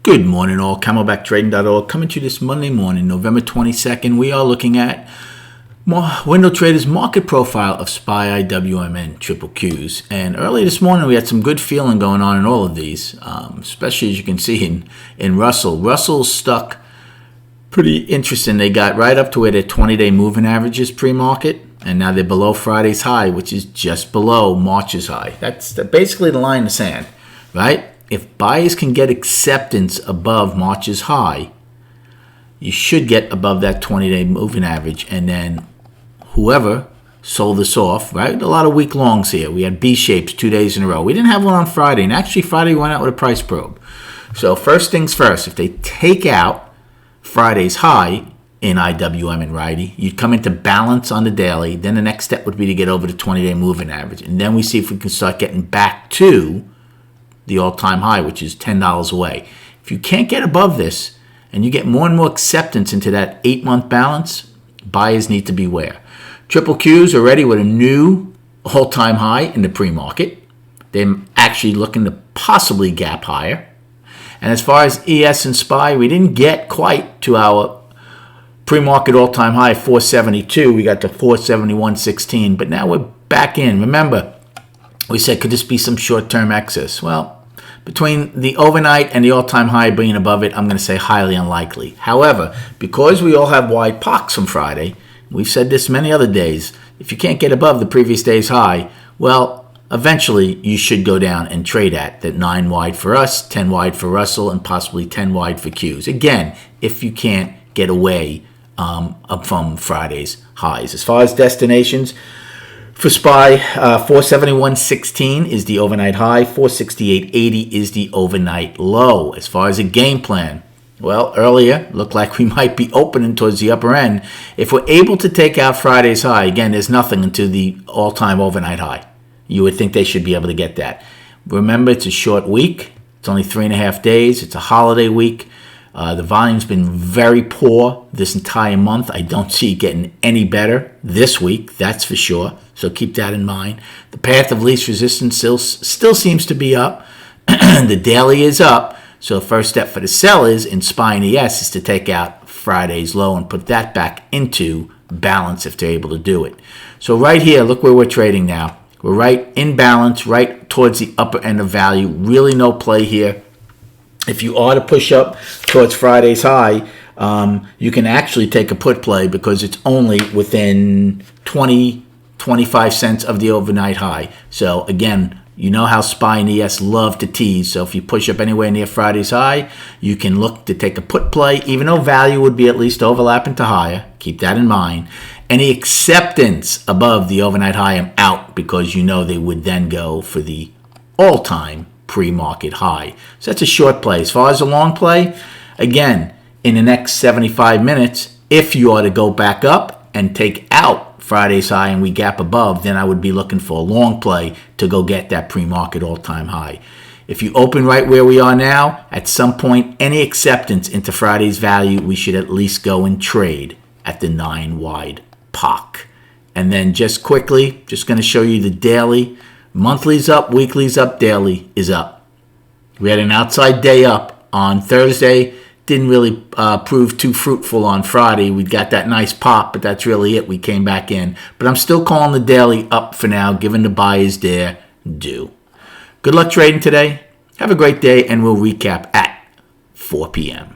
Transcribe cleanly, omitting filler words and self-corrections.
Good morning, all. CamelbackTrading.org coming to you this Monday morning, November 22nd. We are looking at Window Trader's market profile of SPY, IWM, and triple Qs. And early this morning, we had some good feeling going on in all of these, especially as you can see in Russell. Russell's stuck pretty interesting. They got right up to where their 20-day moving averages pre-market, and now they're below Friday's high, which is just below March's high. That's basically the line in the sand, right? If buyers can get acceptance above March's high, you should get above that 20-day moving average. And then whoever sold this off, right? A lot of week longs here. We had B-shapes 2 days in a row. We didn't have one on Friday. And actually, Friday we went out with a price probe. So first things first, if they take out Friday's high in IWM and Righty, you'd come into balance on the daily. Then the next step would be to get over the 20-day moving average. And then we see if we can start getting back to the all-time high, which is $10 away. If you can't get above this and you get more and more acceptance into that 8-month balance, buyers need to beware. Triple Qs already with a new all-time high in the pre-market. They're actually looking to possibly gap higher. And as far as ES and SPY, we didn't get quite to our pre-market all-time high, 472. We got to 471.16, but now we're back in. Remember, we said, could this be some short-term excess? Well, between the overnight and the all-time high being above it, I'm going to say highly unlikely. However, because we all have wide pox from Friday, we've said this many other days, if you can't get above the previous day's high, well, eventually you should go down and trade at that 9 wide for us, 10 wide for Russell, and possibly 10 wide for Qs. Again, if you can't get away up from Friday's highs. As far as destinations, for SPY, 471.16 is the overnight high. 468.80 is the overnight low. As far as a game plan, well, earlier looked like we might be opening towards the upper end. If we're able to take out Friday's high, again, there's nothing until the all-time overnight high. You would think they should be able to get that. Remember, it's a short week. It's only 3.5 days. It's a holiday week. The volume's been very poor this entire month. I don't see it getting any better this week, that's for sure. So keep that in mind. The path of least resistance still seems to be up. The daily is up. So the first step for the sellers in SPY and ES is to take out Friday's low and put that back into balance if they're able to do it. So right here, look where we're trading now. We're right in balance, right towards the upper end of value. Really no play here. If you are to push up towards Friday's high, you can actually take a put play because it's only within 25 cents of the overnight high. So again, you know how SPY and ES love to tease. So if you push up anywhere near Friday's high, you can look to take a put play, even though value would be at least overlapping to higher. Keep that in mind. Any acceptance above the overnight high, I'm out because you know they would then go for the all-time pre-market high. So that's a short play. As far as a long play, again, in the next 75 minutes, if you are to go back up and take out Friday's high and we gap above, then I would be looking for a long play to go get that pre-market all-time high. If you open right where we are now, at some point, any acceptance into Friday's value, we should at least go and trade at the 9 wide POC. And then just quickly, just going to show you the daily. Monthly's up, weekly's up, daily is up. We had an outside day up on Thursday. Didn't really prove too fruitful on Friday. We got that nice pop, but that's really it. We came back in. But I'm still calling the daily up for now, given the buyers there due. Good luck trading today. Have a great day, and we'll recap at 4 p.m.